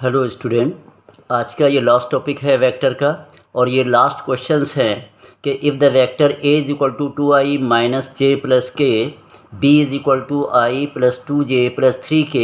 Hello student, आज का ये लास्ट टॉपिक है वेक्टर का। और ये लास्ट क्वेश्चंस हैं कि if the vector A is equal to 2i minus J plus K, B is equal to I plus 2j plus 3k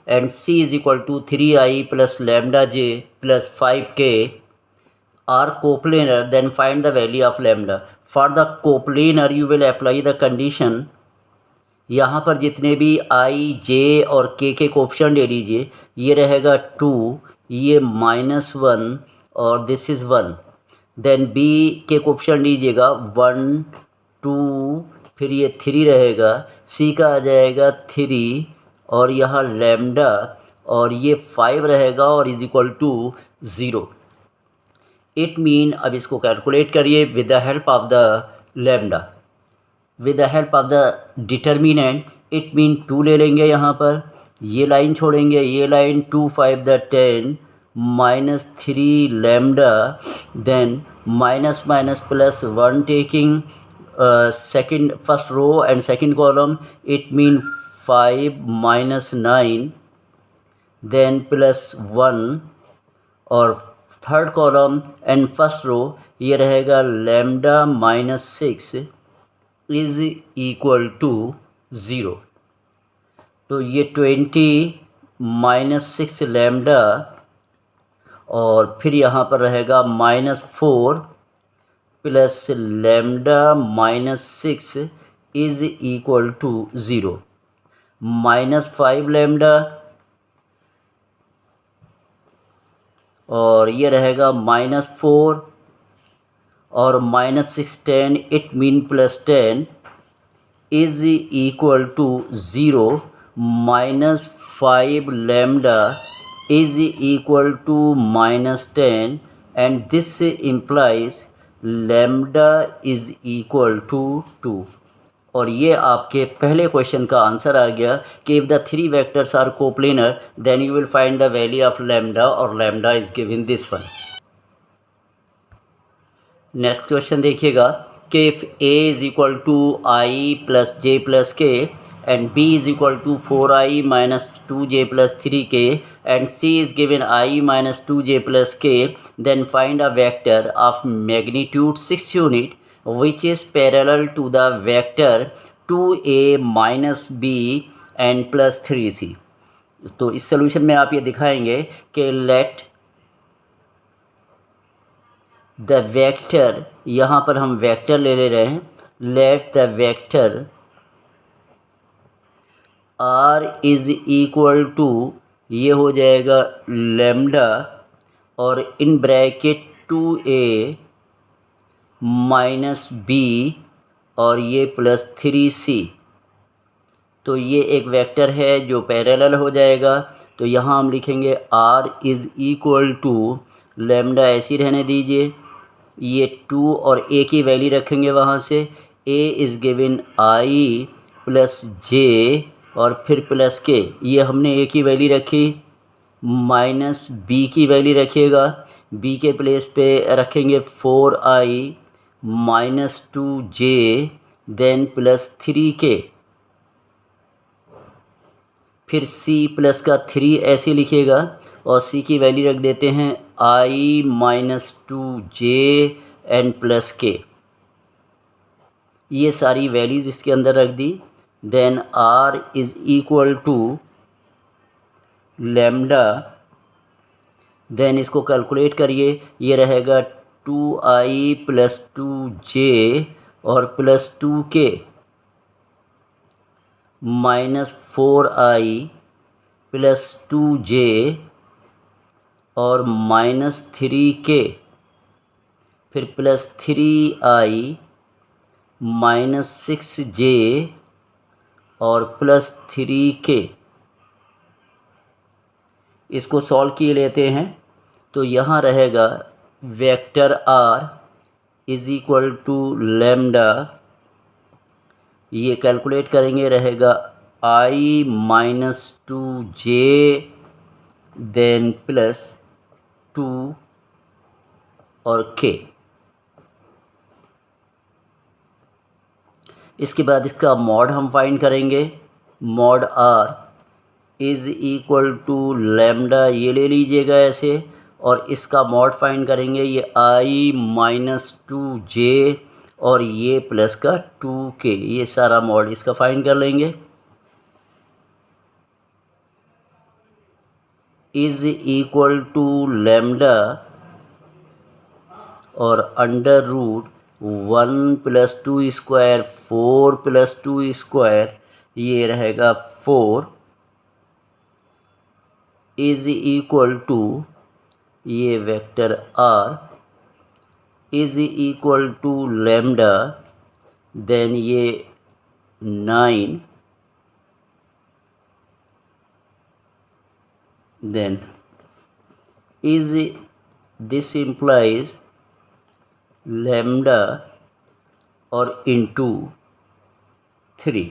and C is equal to 3i plus lambda J plus 5k are coplanar, then find the value of lambda. For the coplanar you will apply the condition. यहाँ पर जितने भी आई जे और के coefficient ले लीजिए। ये रहेगा 2, ये -1 और दिस इज़ 1। देन बी के कोफिशिएंट लीजिएगा 1 2, फिर ये 3 रहेगा। सी का आ जाएगा 3 और यहाँ लैम्डा और ये 5 रहेगा और is equal to 0। It mean, अब इसको कैलकुलेट करिए with the help of the lambda, with the help of the determinant. It mean 2 ले लेंगे यहाँ पर, ये लाइन छोड़ेंगे, ये line 2 5 the 10 -3 lambda, then minus minus plus 1 taking second first row and second column. It mean 5 -9 then plus 1 और third column and first row. ये रहेगा लैम्डा -6 इज़ इक्वल टू 0। तो ये 20 -6 लैम्डा और फिर यहाँ पर रहेगा -4 plus lambda -6 is equal to 0। -5 lambda और ये रहेगा -4 और -6 10, it mean +10 is equal to 0। -5 lambda is equal to -10 and this implies lambda is equal to 2। और ये आपके पहले क्वेश्चन का आंसर आ गया कि if the 3 vectors are coplanar then you will find the value of lambda, और lambda is given this one. Next question देखिएगा कि if A is equal to I plus J plus K and B is equal to 4i minus 2j plus 3k and C is given i minus 2j plus k, then find a vector of magnitude 6 unit which is parallel to the vector 2a minus b and plus 3c। तो इस solution में आप ये दिखाएंगे कि late the vector, यहाँ पर हम वेक्टर ले रहे हैं, let the vector r is equal to, ये हो जाएगा लैम्डा और in bracket 2a minus B और ये प्लस 3c। तो ये एक वेक्टर है जो पैरेलल हो जाएगा। तो यहाँ हम लिखेंगे r is equal to, lambda ऐसी रहने दीजिए, ये 2 और a की वैल्यू रखेंगे वहाँ से। a is given i plus j और फिर प्लस k, ये हमने a की वैल्यू रखी, माइनस b की वैल्यू रखिएगा। b के प्लेस पे रखेंगे 4i minus 2j then plus 3k, फिर c प्लस का 3 ऐसे लिखिएगा और c की वैल्यू रख देते हैं i minus 2j and plus k। ये सारी वैल्यूज़ इसके अंदर रख दी। Then r is equal to lambda, then इसको कैलकुलेट करिए, ये रहेगा 2i प्लस 2j और plus 2k minus 4i plus 2j और माइनस 3k, फिर प्लस 3i माइनस 6j और प्लस 3k। इसको सॉल्व किए लेते हैं तो यहाँ रहेगा vector r is equal to lambda, ये कैलकुलेट करेंगे, रहेगा i minus 2j then plus 2 और k। इसके बाद इसका मॉड हम फाइंड करेंगे, mod r is equal to lambda, ये ले लीजिएगा ऐसे, और इसका मॉड फाइंड करेंगे, ये i माइनस 2j और ये प्लस का 2k, ये सारा मॉड इसका फाइंड कर लेंगे। इज़ इक्वल टू लैम्डा और under root 1 plus 2 square 4 plus 2 square, ये रहेगा 4 इज़ इक्वल टू ये vector r is equal to lambda, then ये 9, then is this implies lambda और इंटू 3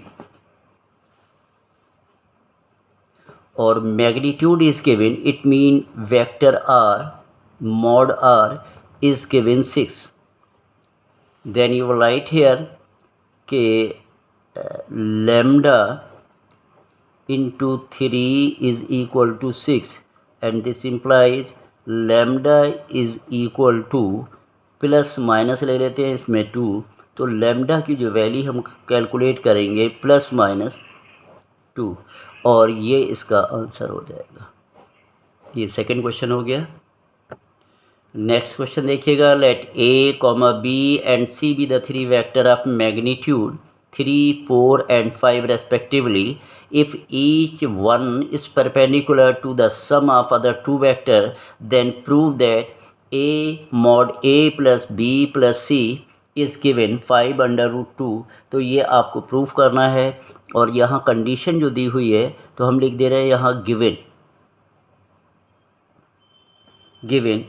और magnitude is given, it mean vector r mod r is given 6. Then you will write here के lambda into 3 is equal to 6 and this implies lambda is equal to plus minus ले लेते हैं इसमें 2, तो lambda की जो value हम calculate करेंगे प्लस माइनस 2 और ये इसका आंसर हो जाएगा। ये सेकंड क्वेश्चन हो गया। नेक्स्ट क्वेश्चन देखिएगा, let a, b and c be the 3 vector of magnitude 3, 4 and 5 respectively. If each one is perpendicular to the sum of other two vector, then prove that a mod a plus b plus c is given 5 under root 2. तो ये आपको proof करना है और यहाँ condition जो दी हुई है तो हम लिख दे रहे हैं यहाँ given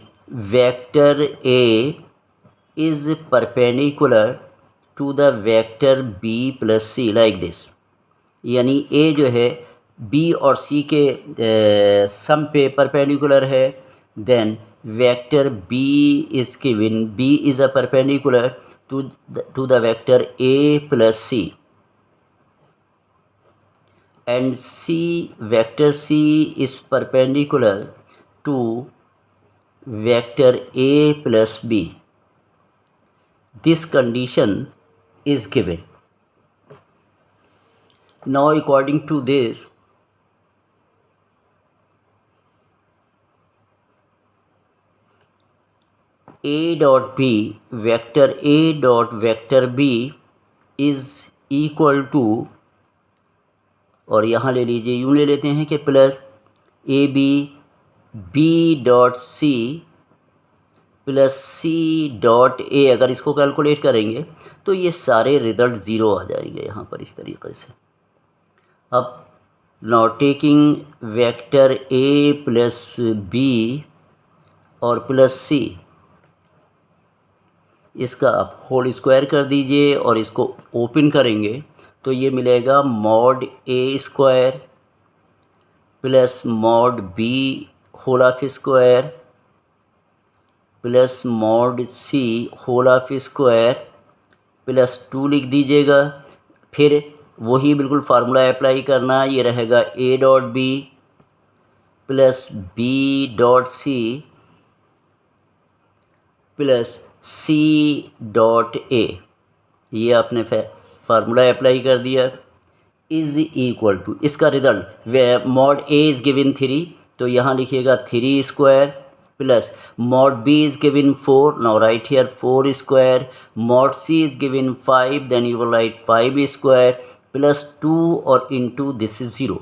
vector a is perpendicular to the vector b plus c like this, यानी a जो है b और c के सम पे परपेंडिकुलर है, then vector b is given, b is a perpendicular to the vector a plus c and c vector c is perpendicular to vector a plus b. This condition is given. Now according to this, a dot b vector a dot vector b is equal to, और यहाँ ले लीजिए, यूँ ले लेते हैं कि plus a b dot c plus c dot a, अगर इसको कैलकुलेट करेंगे तो ये सारे रिजल्ट ज़ीरो आ जाएंगे यहाँ पर इस तरीके से। अब now taking vector a plus b और प्लस सी, इसका आप होल स्क्वायर कर दीजिए और इसको ओपन करेंगे तो ये मिलेगा mod a square plus mod b whole of square plus mod c whole of square plus 2 लिख दीजिएगा। फिर वही बिल्कुल फार्मूला अप्लाई करना, ये रहेगा a dot b plus b dot c plus c dot a, ये आपने फार्मूला अप्लाई कर दिया, इज़ इक्वल टू इसका result mod a is given 3, तो यहाँ लिखिएगा 3 square plus mod b is given 4, now write here 4 square, mod c is given 5, then you will write 5 square plus 2 or into this is 0.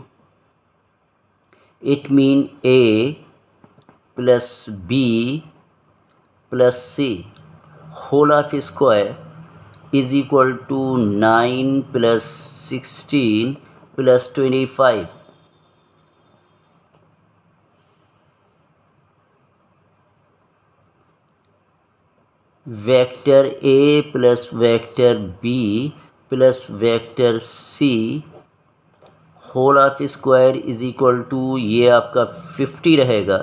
It mean a plus b plus c whole of square is equal to 9 plus 16 plus 25. Vector a plus vector b plus vector c whole of square is equal to, ये आपका 50 रहेगा।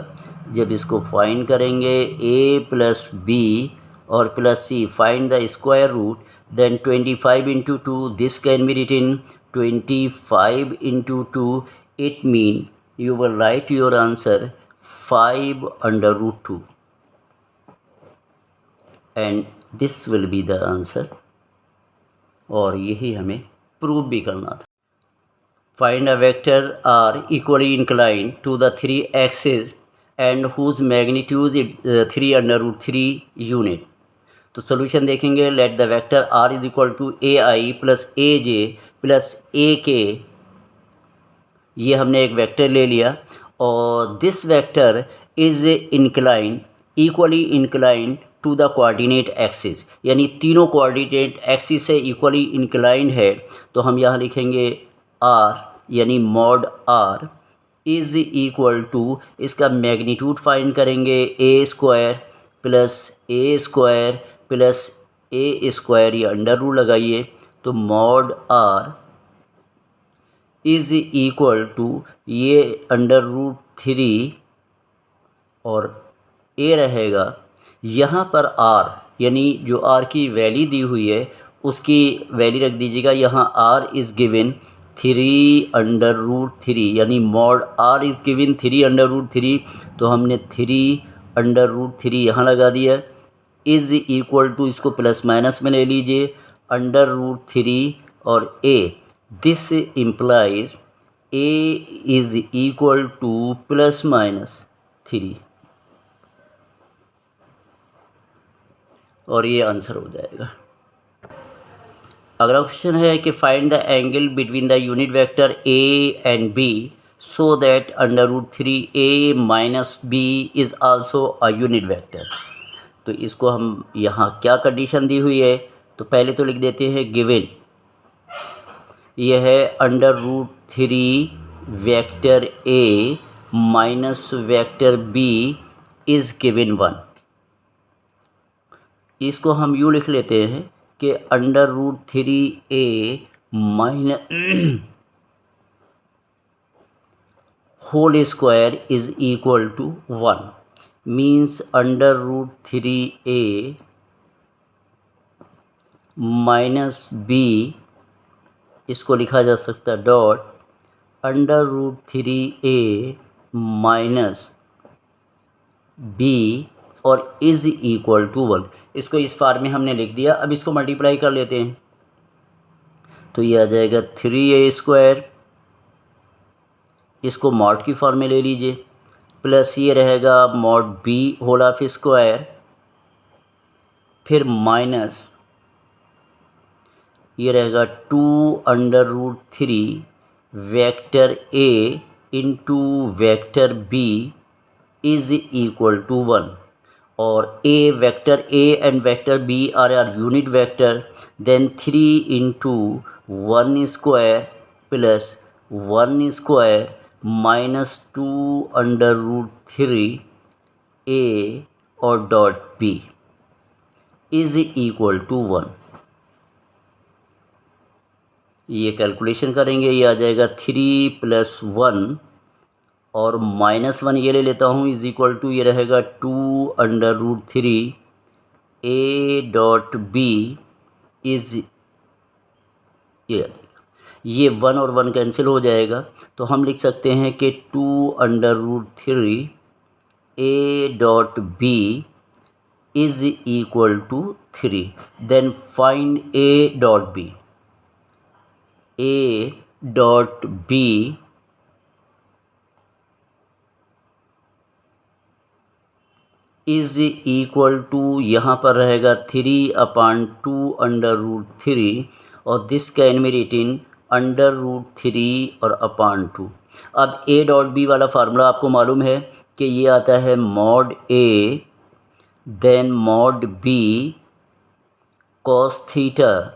जब इसको find करेंगे a plus b और plus c, find the square root, then 25 into 2, this can be written 25 into 2, it mean you will write your answer 5/√2 and this will be the answer। और यही हमें प्रूव भी करना था। Find a vector r equally inclined to the 3 axes and whose magnitude is 3/√3 unit। तो solution देखेंगे। Let the vector r is equal to ai plus aj plus ak, ये हमने एक वेक्टर ले लिया और this vector is incline equally incline to the coordinate axis, यानी तीनों कोऑर्डिनेट एक्सिस से इक्वली इंक्लाइंड है। तो हम यहाँ लिखेंगे r यानी mod r is equal to, इसका मैग्नीट्यूड फाइंड करेंगे a² plus a² plus a², ये अंडर रूल लगाइए। तो mod r is equal to ये √3 और a रहेगा यहाँ पर r, यानी जो r की वैल्यू दी हुई है उसकी वैल्यू रख दीजिएगा। यहाँ r इज़ गिवन 3/√3, यानी मॉड r इज़ गिवन 3/√3, तो हमने 3/√3 यहाँ लगा दिया। इज़ इक्वल टू, इसको प्लस माइनस में ले लीजिए, √3 और a, this implies a is equal to ±3 और ये आंसर हो जाएगा। अगला क्वेश्चन है कि find the angle between the unit vector a and b so that √3a minus b is also a unit vector. तो इसको हम यहाँ क्या कंडीशन दी हुई है, तो पहले तो लिख देते हैं गिवन, यह है √3 vector a minus vector b is given 1। इसको हम यूँ लिख लेते हैं कि √3a minus whole square is equal to 1, means √3a minus b, इसको लिखा जा सकता है डॉट √3a माइनस b और इज़ इक्वल टू 1। इसको इस फार्म में हमने लिख दिया। अब इसको मल्टीप्लाई कर लेते हैं, तो ये आ जाएगा 3a², इसको मॉड की फॉर्म में ले लीजिए, प्लस ये रहेगा mod b whole of square, फिर माइनस ये रहेगा 2/√3 vector a into vector b is equal to 1। और a vector a and vector b are unit vector, then 3 into 1² plus 1² minus 2/√3 a और dot b is equal to 1। ये calculation करेंगे, ये आ जाएगा 3 + 1 और -1 ये ले लेता हूँ, इज़ इक्वल टू ये रहेगा 2/√3 a डॉट b इज़, ये 1 और 1 कैंसिल हो जाएगा। तो हम लिख सकते हैं कि 2/√3 a dot b is equal to 3। Then find a dot b। a dot b is equal to, यहाँ पर रहेगा 3/2/√3 और दिस कैन बी रिटन √3 और /2। अब a डॉट b वाला फार्मूला आपको मालूम है कि ये आता है mod a then mod b cos theta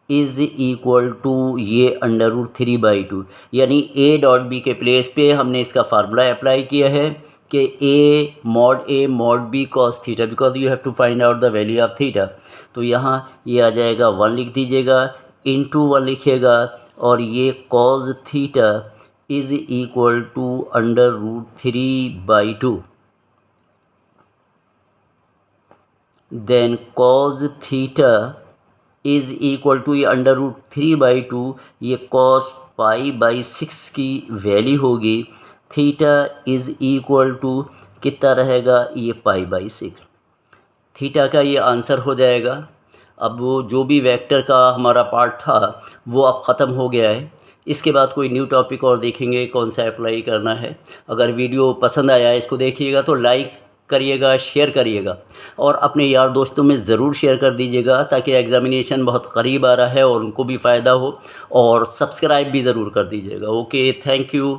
is equal to ये √3/2, यानी a डॉट b के प्लेस पे हमने इसका फार्मूला अप्लाई किया है कि a mod b cos theta, because you have to find out the value of theta. तो यहाँ ये आ जाएगा 1 लिख दीजिएगा, इंटू 1 लिखिएगा और ये cos theta is equal to √3/2। Then cos theta is equal to ये √3/2, ये cos π/6 की वैल्यू होगी, थीटा इज़ इक्वल टू कितना रहेगा, ये π/6। थीटा का ये आंसर हो जाएगा। अब वो जो भी वेक्टर का हमारा पार्ट था वो अब ख़त्म हो गया है। इसके बाद कोई न्यू टॉपिक और देखेंगे कौन सा अप्लाई करना है। अगर वीडियो पसंद आया है इसको देखिएगा तो लाइक करिएगा, शेयर करिएगा और अपने यार दोस्तों में ज़रूर शेयर कर दीजिएगा ताकि एग्ज़ामिनेशन बहुत करीब आ रहा है और उनको भी फ़ायदा हो, और सब्सक्राइब भी ज़रूर कर दीजिएगा। Okay, thank you.